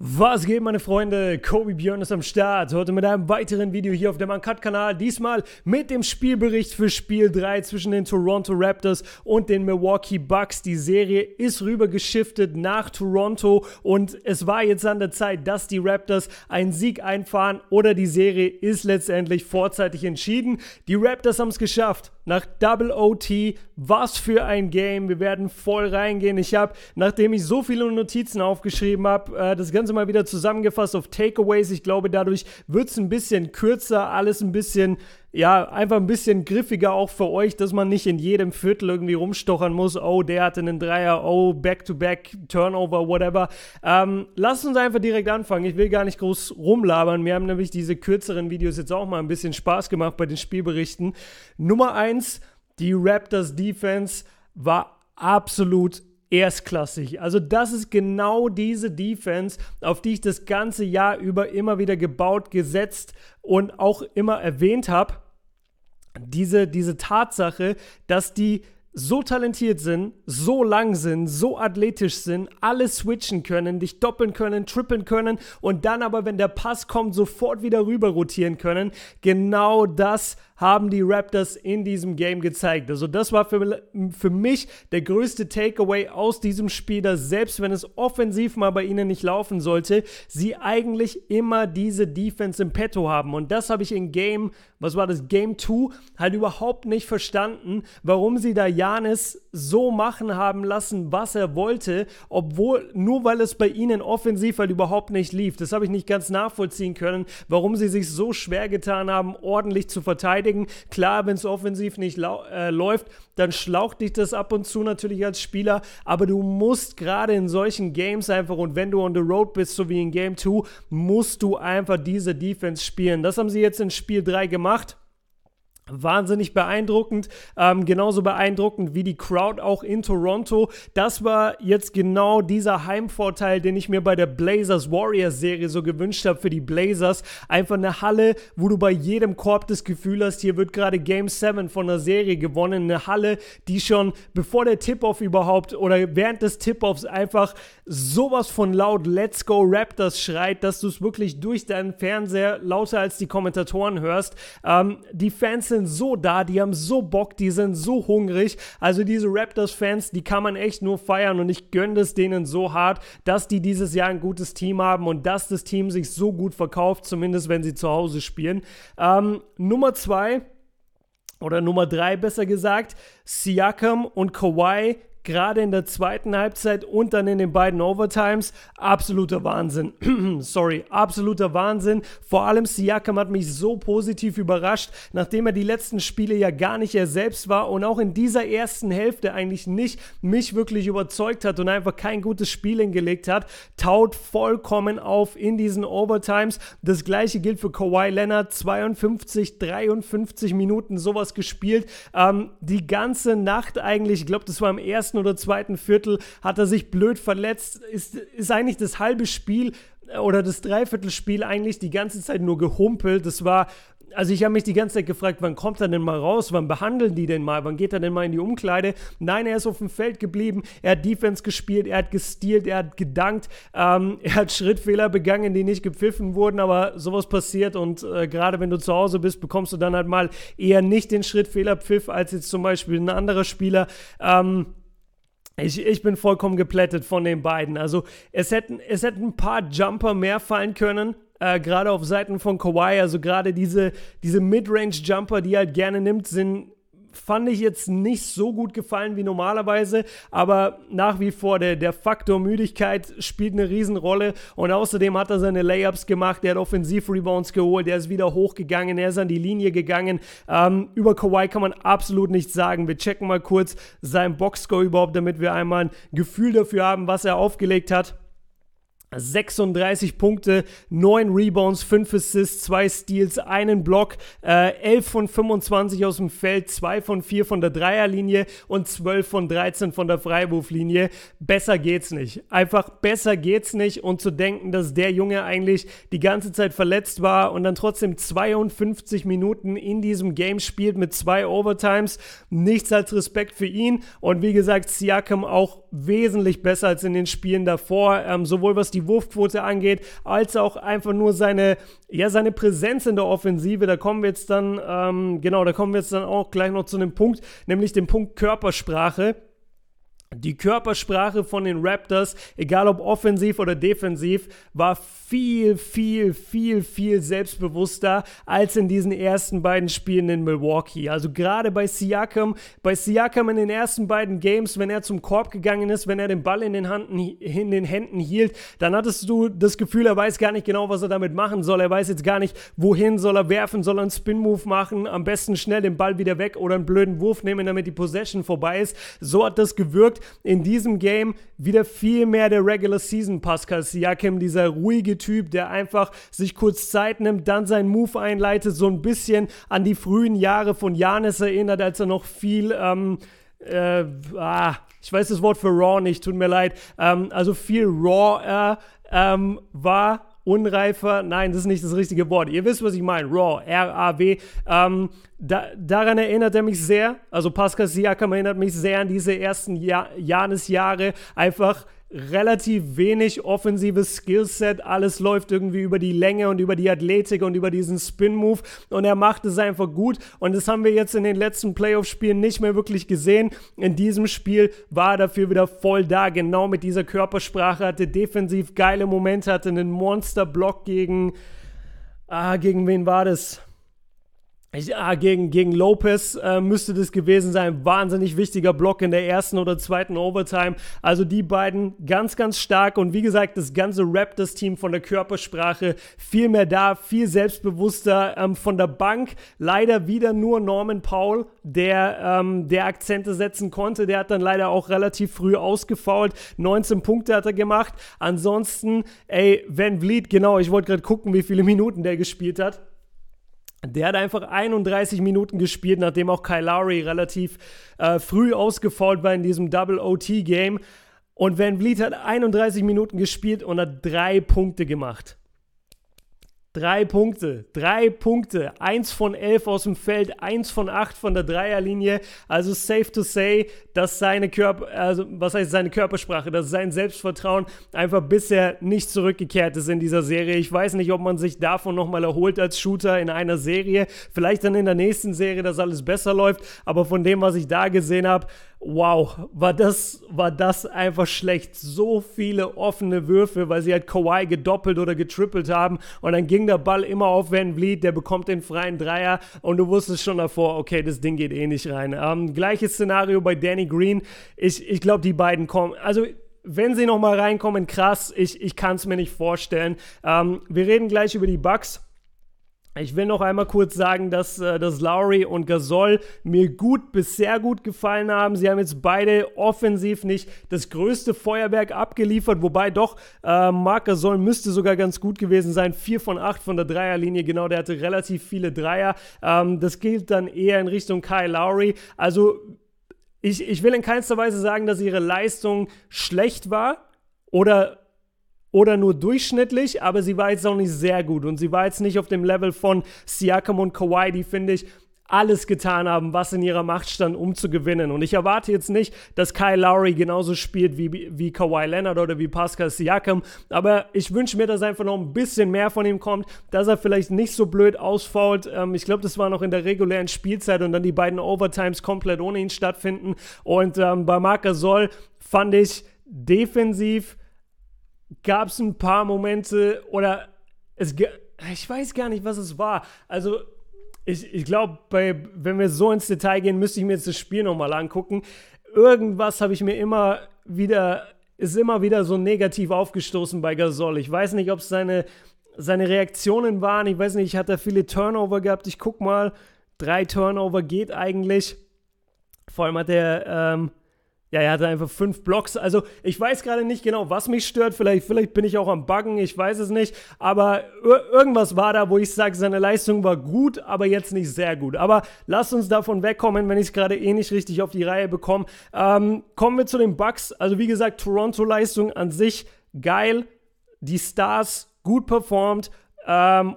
Was geht, meine Freunde? KobeBjoern ist am Start. Heute mit einem weiteren Video hier auf dem Uncut-Kanal. Diesmal mit dem Spielbericht für Spiel 3 zwischen den Toronto Raptors und den Milwaukee Bucks. Die Serie ist rüber geschiftet nach Toronto und es war jetzt an der Zeit, dass die Raptors einen Sieg einfahren oder die Serie ist letztendlich vorzeitig entschieden. Die Raptors haben es geschafft. Nach Double OT, was für ein Game. Wir werden voll reingehen. Ich habe, nachdem ich so viele Notizen aufgeschrieben habe, das Ganze mal wieder zusammengefasst auf Takeaways. Ich glaube, dadurch wird es ein bisschen kürzer, alles ein bisschen, ja, einfach ein bisschen griffiger auch für euch, dass man nicht in jedem Viertel irgendwie rumstochern muss. Oh, der hatte einen Dreier, oh, Back-to-Back, Turnover, whatever. Lasst uns einfach direkt anfangen. Ich will gar nicht groß rumlabern. Mir haben nämlich diese kürzeren Videos jetzt auch mal ein bisschen Spaß gemacht bei den Spielberichten. Nummer 1, die Raptors Defense war absolut erstklassig. Also das ist genau diese Defense, auf die ich das ganze Jahr über immer wieder gebaut, gesetzt und auch immer erwähnt habe. Diese Tatsache, dass die so talentiert sind, so lang sind, so athletisch sind, alles switchen können, dich doppeln können, trippeln können und dann aber, wenn der Pass kommt, sofort wieder rüber rotieren können. Genau das haben die Raptors in diesem Game gezeigt. Also das war für mich der größte Takeaway aus diesem Spiel, dass selbst wenn es offensiv mal bei ihnen nicht laufen sollte, sie eigentlich immer diese Defense im Petto haben. Und das habe ich in Game 2 halt überhaupt nicht verstanden, warum sie da Giannis so machen haben lassen, was er wollte, obwohl, nur weil es bei ihnen offensiv halt überhaupt nicht lief. Das habe ich nicht ganz nachvollziehen können, warum sie sich so schwer getan haben, ordentlich zu verteidigen. Klar, wenn es offensiv nicht läuft, dann schlaucht dich das ab und zu natürlich als Spieler, aber du musst gerade in solchen Games einfach, und wenn du on the road bist, so wie in Game 2, musst du einfach diese Defense spielen. Das haben sie jetzt in Spiel 3 gemacht. Wahnsinnig beeindruckend, genauso beeindruckend wie die Crowd auch in Toronto. Das war jetzt genau dieser Heimvorteil, den ich mir bei der Blazers-Warriors-Serie so gewünscht habe für die Blazers. Einfach eine Halle, wo du bei jedem Korb das Gefühl hast, hier wird gerade Game 7 von der Serie gewonnen. Eine Halle, die schon bevor der Tip-Off überhaupt oder während des Tip-Offs einfach sowas von laut Let's Go Raptors schreit, dass du es wirklich durch deinen Fernseher lauter als die Kommentatoren hörst. Die Fans sind so da, die haben so Bock, die sind so hungrig. Also diese Raptors-Fans, die kann man echt nur feiern und ich gönne es denen so hart, dass die dieses Jahr ein gutes Team haben und dass das Team sich so gut verkauft, zumindest wenn sie zu Hause spielen. Nummer 2 oder Nummer 3 besser gesagt, Siakam und Kawhi, gerade in der zweiten Halbzeit und dann in den beiden Overtimes, absoluter Wahnsinn. Absoluter Wahnsinn. Vor allem Siakam hat mich so positiv überrascht, nachdem er die letzten Spiele ja gar nicht er selbst war und auch in dieser ersten Hälfte eigentlich nicht mich wirklich überzeugt hat und einfach kein gutes Spiel hingelegt hat, taut vollkommen auf in diesen Overtimes. Das gleiche gilt für Kawhi Leonard, 52, 53 Minuten sowas gespielt. Die ganze Nacht eigentlich, ich glaube, das war im ersten oder zweiten Viertel, hat er sich blöd verletzt, ist eigentlich das halbe Spiel oder das Dreiviertelspiel eigentlich die ganze Zeit nur gehumpelt. Das war, also ich habe mich die ganze Zeit gefragt, wann kommt er denn mal raus, wann behandeln die denn mal, wann geht er denn mal in die Umkleide? Nein, er ist auf dem Feld geblieben, er hat Defense gespielt, er hat gestealt, er hat gedankt, er hat Schrittfehler begangen, die nicht gepfiffen wurden, aber sowas passiert und gerade wenn du zu Hause bist, bekommst du dann halt mal eher nicht den Schrittfehlerpfiff als jetzt zum Beispiel ein anderer Spieler. Ich bin vollkommen geplättet von den beiden. Also es hätten ein paar Jumper mehr fallen können, gerade auf Seiten von Kawhi. Also gerade diese Midrange-Jumper, die er halt gerne nimmt, fand ich jetzt nicht so gut gefallen wie normalerweise, aber nach wie vor der Faktor Müdigkeit spielt eine Riesenrolle und außerdem hat er seine Layups gemacht, er hat Offensiv-Rebounds geholt, er ist wieder hochgegangen, er ist an die Linie gegangen. Über Kawhi kann man absolut nichts sagen. Wir checken mal kurz seinen Boxscore überhaupt, damit wir einmal ein Gefühl dafür haben, was er aufgelegt hat. 36 Punkte, 9 Rebounds, 5 Assists, 2 Steals, 1 Block, 11 von 25 aus dem Feld, 2 von 4 von der Dreierlinie und 12 von 13 von der Freiwurflinie. Besser geht's nicht. Einfach besser geht's nicht und zu denken, dass der Junge eigentlich die ganze Zeit verletzt war und dann trotzdem 52 Minuten in diesem Game spielt mit 2 Overtimes. Nichts als Respekt für ihn und wie gesagt, Siakam auch wesentlich besser als in den Spielen davor, sowohl was die Wurfquote angeht, als auch einfach nur seine Präsenz in der Offensive. Da kommen wir jetzt dann, auch gleich noch zu einem Punkt, nämlich dem Punkt Körpersprache. Die Körpersprache von den Raptors, egal ob offensiv oder defensiv, war viel selbstbewusster als in diesen ersten beiden Spielen in Milwaukee. Also gerade bei Siakam in den ersten beiden Games, wenn er zum Korb gegangen ist, wenn er den Ball in den Händen hielt, dann hattest du das Gefühl, er weiß gar nicht genau, was er damit machen soll. Er weiß jetzt gar nicht, wohin soll er werfen, soll er einen Spin-Move machen, am besten schnell den Ball wieder weg oder einen blöden Wurf nehmen, damit die Possession vorbei ist. So hat das gewirkt. In diesem Game wieder viel mehr der Regular Season Pascal Siakam, dieser ruhige Typ, der einfach sich kurz Zeit nimmt, dann seinen Move einleitet, so ein bisschen an die frühen Jahre von Giannis erinnert, als er noch viel, ich weiß das Wort für raw nicht, tut mir leid, also viel raw war. Unreifer, nein, das ist nicht das richtige Wort. Ihr wisst, was ich meine. Raw, R-A-W. Daran erinnert er mich sehr. Also Pascal Siakam erinnert mich sehr an diese ersten Giannis-Jahre. Einfach relativ wenig offensives Skillset. Alles läuft irgendwie über die Länge und über die Athletik und über diesen Spin-Move. Und er macht es einfach gut. Und das haben wir jetzt in den letzten Playoff-Spielen nicht mehr wirklich gesehen. In diesem Spiel war er dafür wieder voll da. Genau mit dieser Körpersprache. Hatte defensiv geile Momente. Hatte einen Monster-Block gegen wen war das? Gegen Lopez müsste das gewesen sein. Wahnsinnig wichtiger Block in der ersten oder zweiten Overtime. Also die beiden ganz stark. Und wie gesagt, das ganze Raptors-Team von der Körpersprache viel mehr da, viel selbstbewusster von der Bank. Leider wieder nur Norman Powell, der Akzente setzen konnte. Der hat dann leider auch relativ früh ausgefoult. 19 Punkte hat er gemacht. Ansonsten, Van Vliet, genau, ich wollte gerade gucken, wie viele Minuten der gespielt hat. Der hat einfach 31 Minuten gespielt, nachdem auch Kyle Lowry relativ früh ausgefoult war in diesem Double-OT-Game. Und Van Vliet hat 31 Minuten gespielt und hat 3 Punkte gemacht. 3 Punkte. 1 von 11 aus dem Feld, 1 von 8 von der Dreierlinie. Also safe to say, dass seine Körpersprache, dass sein Selbstvertrauen einfach bisher nicht zurückgekehrt ist in dieser Serie. Ich weiß nicht, ob man sich davon nochmal erholt als Shooter in einer Serie. Vielleicht dann in der nächsten Serie, dass alles besser läuft. Aber von dem, was ich da gesehen habe, wow, war das einfach schlecht. So viele offene Würfe, weil sie halt Kawhi gedoppelt oder getrippelt haben und dann ging der Ball immer auf Van Vliet, der bekommt den freien Dreier und du wusstest schon davor, okay, das Ding geht eh nicht rein. Gleiches Szenario bei Danny Green. Ich glaube, die beiden kommen, also wenn sie nochmal reinkommen, krass, ich kann es mir nicht vorstellen. Wir reden gleich über die Bucks. Ich will noch einmal kurz sagen, dass Lowry und Gasol mir bis sehr gut gefallen haben. Sie haben jetzt beide offensiv nicht das größte Feuerwerk abgeliefert, wobei doch Marc Gasol müsste sogar ganz gut gewesen sein. 4 von 8 von der Dreierlinie, genau, der hatte relativ viele Dreier. Das gilt dann eher in Richtung Kyle Lowry. Also ich will in keinster Weise sagen, dass ihre Leistung schlecht war oder nur durchschnittlich, aber sie war jetzt auch nicht sehr gut und sie war jetzt nicht auf dem Level von Siakam und Kawhi, die, finde ich, alles getan haben, was in ihrer Macht stand, um zu gewinnen. Und ich erwarte jetzt nicht, dass Kyle Lowry genauso spielt wie Kawhi Leonard oder wie Pascal Siakam, aber ich wünsche mir, dass einfach noch ein bisschen mehr von ihm kommt, dass er vielleicht nicht so blöd ausfault. Ich glaube, das war noch in der regulären Spielzeit und dann die beiden Overtimes komplett ohne ihn stattfinden. Und bei Marc Gasol fand ich defensiv gab es ein paar Momente oder ich weiß gar nicht, was es war. Also ich glaube, wenn wir so ins Detail gehen, müsste ich mir jetzt das Spiel nochmal angucken. Irgendwas habe ich mir immer wieder so negativ aufgestoßen bei Gasol. Ich weiß nicht, ob es seine Reaktionen waren. Ich weiß nicht, hat er viele Turnover gehabt. Ich guck mal, 3 Turnover geht eigentlich. Vor allem hat er hatte einfach 5 Blocks. Also ich weiß gerade nicht genau, was mich stört. Vielleicht bin ich auch am Buggen, ich weiß es nicht. Aber irgendwas war da, wo ich sage, seine Leistung war gut, aber jetzt nicht sehr gut. Aber lasst uns davon wegkommen, wenn ich es gerade nicht richtig auf die Reihe bekomme. Kommen wir zu den Bucks. Also wie gesagt, Toronto-Leistung an sich geil. Die Stars gut performt.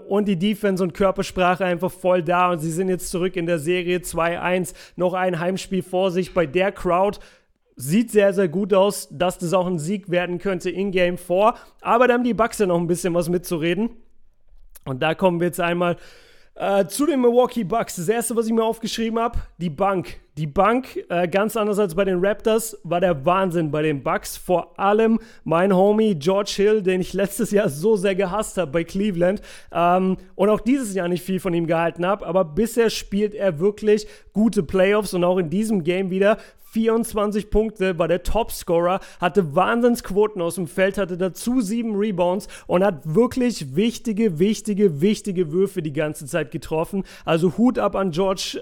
Und die Defense und Körpersprache einfach voll da. Und sie sind jetzt zurück in der Serie 2-1. Noch ein Heimspiel vor sich bei der Crowd. sieht sehr, sehr gut aus, dass das auch ein Sieg werden könnte in Game 4. Aber da haben die Bucks ja noch ein bisschen was mitzureden. Und da kommen wir jetzt einmal zu den Milwaukee Bucks. Das erste, was ich mir aufgeschrieben habe, die Bank. Die Bank, ganz anders als bei den Raptors, war der Wahnsinn bei den Bucks. Vor allem mein Homie George Hill, den ich letztes Jahr so sehr gehasst habe bei Cleveland und auch dieses Jahr nicht viel von ihm gehalten habe. Aber bisher spielt er wirklich gute Playoffs und auch in diesem Game wieder 24 Punkte, war der Topscorer, hatte Wahnsinnsquoten aus dem Feld, hatte dazu 7 Rebounds und hat wirklich wichtige Würfe die ganze Zeit getroffen. Also Hut ab an George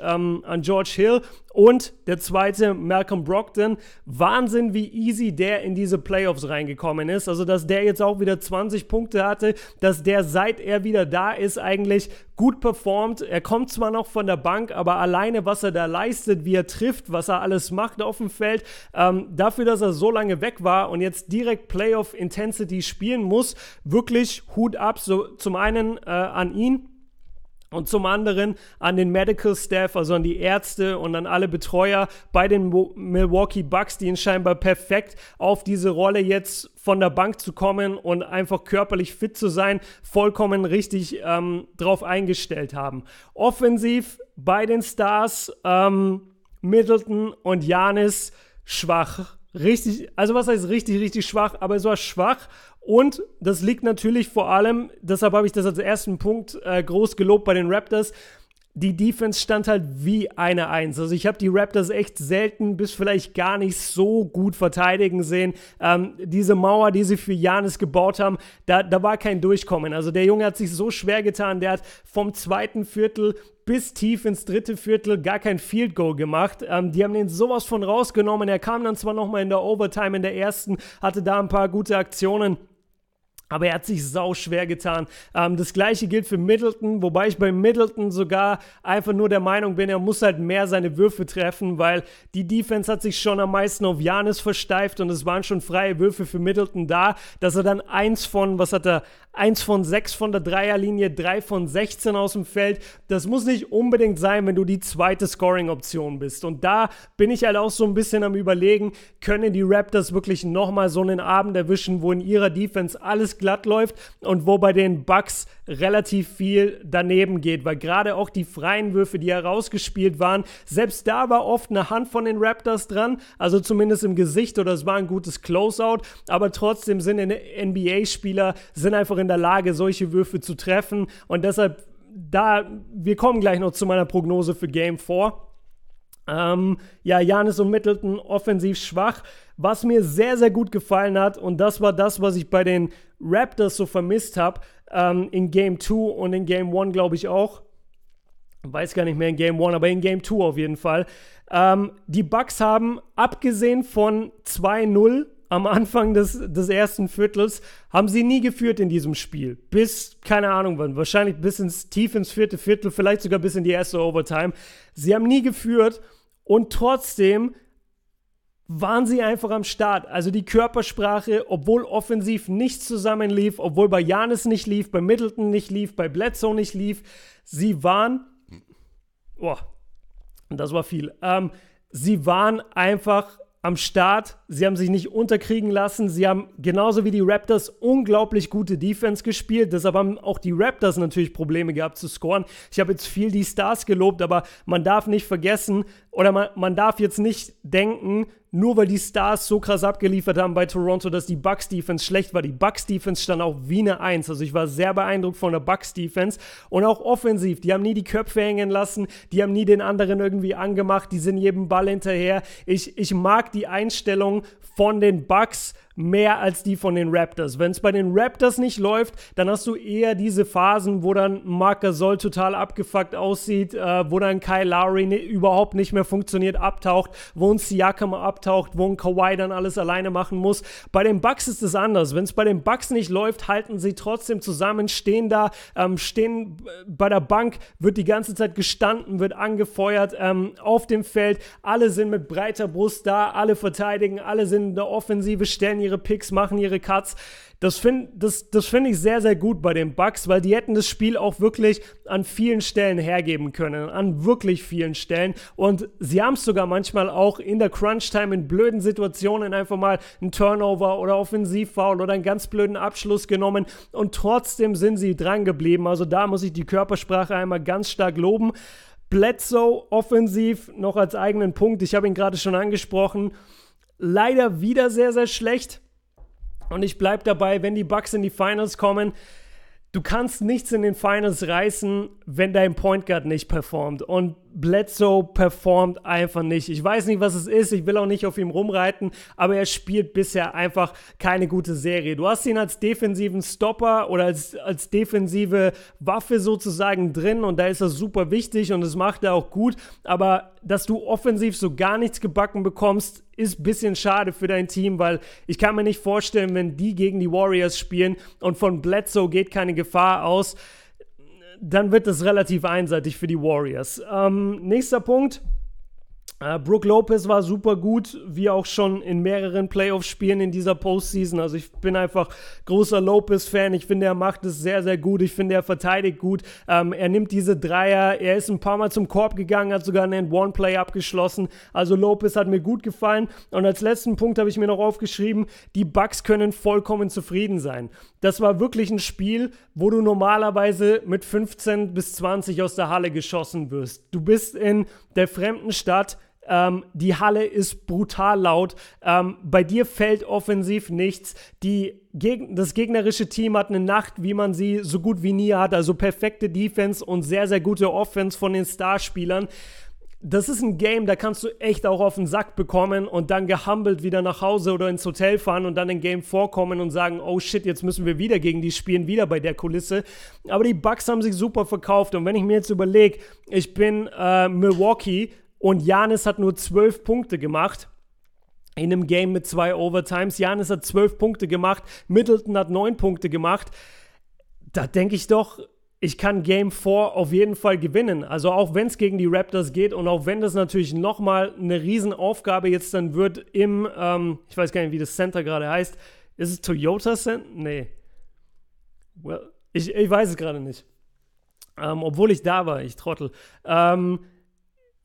Hill. Und der zweite, Malcolm Brogdon, Wahnsinn, wie easy der in diese Playoffs reingekommen ist. Also, dass der jetzt auch wieder 20 Punkte hatte, dass der, seit er wieder da ist, eigentlich gut performt. Er kommt zwar noch von der Bank, aber alleine, was er da leistet, wie er trifft, was er alles macht auf dem Feld, dafür, dass er so lange weg war und jetzt direkt Playoff-Intensity spielen muss, wirklich Hut ab, so zum einen an ihn, und zum anderen an den Medical Staff, also an die Ärzte und an alle Betreuer bei den Milwaukee Bucks, die ihn scheinbar perfekt auf diese Rolle jetzt von der Bank zu kommen und einfach körperlich fit zu sein, vollkommen richtig drauf eingestellt haben. Offensiv bei den Stars, Middleton und Giannis schwach. Richtig, also was heißt richtig schwach, aber es war schwach. Und das liegt natürlich vor allem, deshalb habe ich das als ersten Punkt groß gelobt bei den Raptors, die Defense stand halt wie eine Eins. Also ich habe die Raptors echt selten bis vielleicht gar nicht so gut verteidigen sehen. Diese Mauer, die sie für Giannis gebaut haben, da war kein Durchkommen. Also der Junge hat sich so schwer getan, der hat vom zweiten Viertel bis tief ins dritte Viertel gar kein Field Goal gemacht. Die haben den sowas von rausgenommen. Er kam dann zwar nochmal in der Overtime in der ersten, hatte da ein paar gute Aktionen, aber er hat sich sau schwer getan. Das gleiche gilt für Middleton, wobei ich bei Middleton sogar einfach nur der Meinung bin, er muss halt mehr seine Würfe treffen, weil die Defense hat sich schon am meisten auf Giannis versteift und es waren schon freie Würfe für Middleton da, dass er dann 1 von 6 von der Dreierlinie, 3 von 16 aus dem Feld. Das muss nicht unbedingt sein, wenn du die zweite Scoring-Option bist. Und da bin ich halt auch so ein bisschen am Überlegen, können die Raptors wirklich nochmal so einen Abend erwischen, wo in ihrer Defense alles glatt läuft und wo bei den Bucks relativ viel daneben geht, weil gerade auch die freien Würfe, die herausgespielt waren, selbst da war oft eine Hand von den Raptors dran, also zumindest im Gesicht, oder es war ein gutes Closeout, aber trotzdem sind NBA-Spieler einfach in der Lage, solche Würfe zu treffen und deshalb, wir kommen gleich noch zu meiner Prognose für Game 4. Giannis und Middleton offensiv schwach. Was mir sehr, sehr gut gefallen hat, und das war das, was ich bei den Raptors so vermisst habe, in Game 2 und in Game 1 glaube ich auch. Weiß gar nicht mehr in Game 1, aber in Game 2 auf jeden Fall. Die Bucks haben, abgesehen von 2-0 am Anfang des ersten Viertels, haben sie nie geführt in diesem Spiel. Bis, keine Ahnung wann, wahrscheinlich bis tief ins vierte Viertel, vielleicht sogar bis in die erste Overtime. Sie haben nie geführt und trotzdem waren sie einfach am Start. Also die Körpersprache, obwohl offensiv nichts zusammenlief, obwohl bei Giannis nicht lief, bei Middleton nicht lief, bei Bledsoe nicht lief, sie waren, das war viel, sie waren einfach am Start, sie haben sich nicht unterkriegen lassen, sie haben genauso wie die Raptors unglaublich gute Defense gespielt, deshalb haben auch die Raptors natürlich Probleme gehabt zu scoren. Ich habe jetzt viel die Stars gelobt, aber man darf nicht vergessen, oder man darf jetzt nicht denken, nur weil die Stars so krass abgeliefert haben bei Toronto, dass die Bucks-Defense schlecht war. Die Bucks-Defense stand auch wie eine Eins. Also ich war sehr beeindruckt von der Bucks-Defense. Und auch offensiv, die haben nie die Köpfe hängen lassen, die haben nie den anderen irgendwie angemacht, die sind jedem Ball hinterher. Ich mag die Einstellung von den Bucks mehr als die von den Raptors. Wenn es bei den Raptors nicht läuft, dann hast du eher diese Phasen, wo dann Marc Gasol total abgefuckt aussieht, wo dann Kyle Lowry überhaupt nicht mehr funktioniert, abtaucht, wo ein Siakam abtaucht, wo ein Kawhi dann alles alleine machen muss. Bei den Bucks ist es anders. Wenn es bei den Bucks nicht läuft, halten sie trotzdem zusammen, stehen da, stehen bei der Bank, wird die ganze Zeit gestanden, wird angefeuert auf dem Feld. Alle sind mit breiter Brust da, alle verteidigen, alle sind in der Offensive, stellen ihre Picks, machen ihre Cuts. Das find ich sehr, sehr gut bei den Bucks, weil die hätten das Spiel auch wirklich an vielen Stellen hergeben können, an wirklich vielen Stellen. Und sie haben es sogar manchmal auch in der Crunch-Time in blöden Situationen einfach mal einen Turnover oder Offensivfoul oder einen ganz blöden Abschluss genommen und trotzdem sind sie dran geblieben. Also da muss ich die Körpersprache einmal ganz stark loben. Bledsoe offensiv noch als eigenen Punkt, ich habe ihn gerade schon angesprochen, leider wieder sehr, sehr schlecht. Und ich bleibe dabei, wenn die Bucks in die Finals kommen, du kannst nichts in den Finals reißen, wenn dein Point Guard nicht performt. Und Bledsoe performt einfach nicht. Ich weiß nicht, was es ist. Ich will auch nicht auf ihm rumreiten, aber er spielt bisher einfach keine gute Serie. Du hast ihn als defensiven Stopper oder als defensive Waffe sozusagen drin und da ist er super wichtig und das macht er auch gut. Aber dass du offensiv so gar nichts gebacken bekommst, ist ein bisschen schade für dein Team, weil ich kann mir nicht vorstellen, wenn die gegen die Warriors spielen und von Bledsoe geht keine Gefahr aus, dann wird es relativ einseitig für die Warriors. Nächster Punkt. Brook Lopez war super gut, wie auch schon in mehreren Playoff-Spielen in dieser Postseason. Also ich bin einfach großer Lopez-Fan. Ich finde, er macht es sehr, sehr gut. Ich finde, er verteidigt gut. Er nimmt diese Dreier. Er ist ein paar Mal zum Korb gegangen, hat sogar einen One-Play abgeschlossen. Also Lopez hat mir gut gefallen. Und als letzten Punkt habe ich mir noch aufgeschrieben, die Bucks können vollkommen zufrieden sein. Das war wirklich ein Spiel, wo du normalerweise mit 15 bis 20 aus der Halle geschossen wirst. Du bist in der fremden Stadt. Die Halle ist brutal laut. Bei dir fällt offensiv nichts. Das gegnerische Team hat eine Nacht, wie man sie so gut wie nie hat. Also perfekte Defense und sehr, sehr gute Offense von den Starspielern. Das ist ein Game, da kannst du echt auch auf den Sack bekommen und dann gehumbelt wieder nach Hause oder ins Hotel fahren und dann in Game vorkommen und sagen, oh shit, jetzt müssen wir wieder gegen die spielen, wieder bei der Kulisse. Aber die Bucks haben sich super verkauft und wenn ich mir jetzt überlege, ich bin Milwaukee und Giannis hat nur 12 Punkte gemacht in einem Game mit 2 Overtimes. Giannis hat 12 Punkte gemacht, Middleton hat 9 Punkte gemacht. Da denke ich doch, ich kann Game 4 auf jeden Fall gewinnen. Also auch wenn es gegen die Raptors geht und auch wenn das natürlich nochmal eine Riesenaufgabe jetzt dann wird im, ich weiß gar nicht, wie das Center gerade heißt. Ist es Toyota Center? Nee. Well, ich weiß es gerade nicht. Obwohl ich da war, ich Trottel.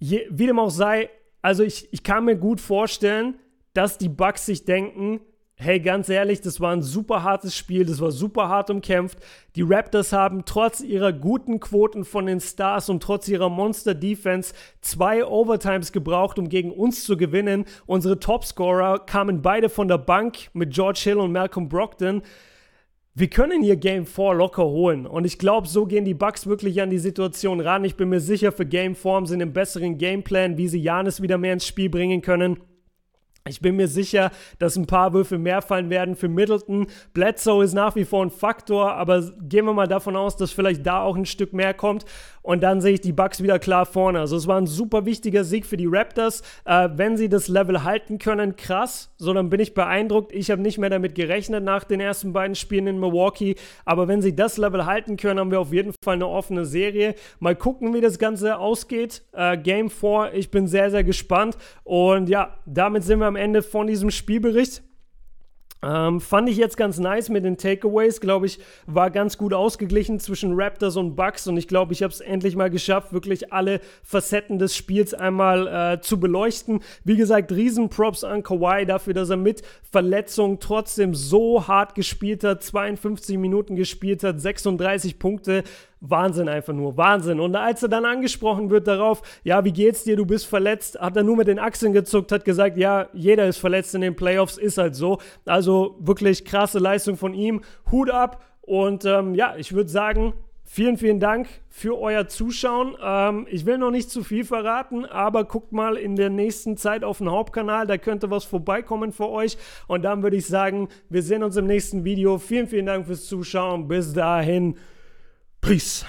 Wie dem auch sei, also ich kann mir gut vorstellen, dass die Bucks sich denken, hey, ganz ehrlich, das war ein super hartes Spiel, das war super hart umkämpft. Die Raptors haben trotz ihrer guten Quoten von den Stars und trotz ihrer Monster-Defense 2 Overtimes gebraucht, um gegen uns zu gewinnen. Unsere Topscorer kamen beide von der Bank mit George Hill und Malcolm Brogdon. Wir können hier Game 4 locker holen und ich glaube, so gehen die Bucks wirklich an die Situation ran. Ich bin mir sicher, für Game 4 haben sie einen besseren Gameplan, wie sie Giannis wieder mehr ins Spiel bringen können. Ich bin mir sicher, dass ein paar Würfe mehr fallen werden für Middleton. Bledsoe ist nach wie vor ein Faktor, aber gehen wir mal davon aus, dass vielleicht da auch ein Stück mehr kommt. Und dann sehe ich die Bucks wieder klar vorne. Also es war ein super wichtiger Sieg für die Raptors. Wenn sie das Level halten können, krass. So, dann bin ich beeindruckt. Ich habe nicht mehr damit gerechnet nach den ersten beiden Spielen in Milwaukee. Aber wenn sie das Level halten können, haben wir auf jeden Fall eine offene Serie. Mal gucken, wie das Ganze ausgeht. Game 4, ich bin sehr, sehr gespannt. Und ja, damit sind wir am Ende von diesem Spielbericht. Fand ich jetzt ganz nice mit den Takeaways, glaube ich, war ganz gut ausgeglichen zwischen Raptors und Bucks und ich glaube, ich habe es endlich mal geschafft, wirklich alle Facetten des Spiels einmal zu beleuchten. Wie gesagt, Riesenprops an Kawhi dafür, dass er mit Verletzung trotzdem so hart gespielt hat, 52 Minuten gespielt hat, 36 Punkte. Wahnsinn einfach nur, Wahnsinn. Und als er dann angesprochen wird darauf, ja, wie geht's dir, du bist verletzt, hat er nur mit den Achseln gezuckt, hat gesagt, ja, jeder ist verletzt in den Playoffs, ist halt so. Also wirklich krasse Leistung von ihm, Hut ab und ja, ich würde sagen, vielen, vielen Dank für euer Zuschauen. Ich will noch nicht zu viel verraten, aber guckt mal in der nächsten Zeit auf den Hauptkanal, da könnte was vorbeikommen für euch. Und dann würde ich sagen, wir sehen uns im nächsten Video. Vielen, vielen Dank fürs Zuschauen. Bis dahin. Peace.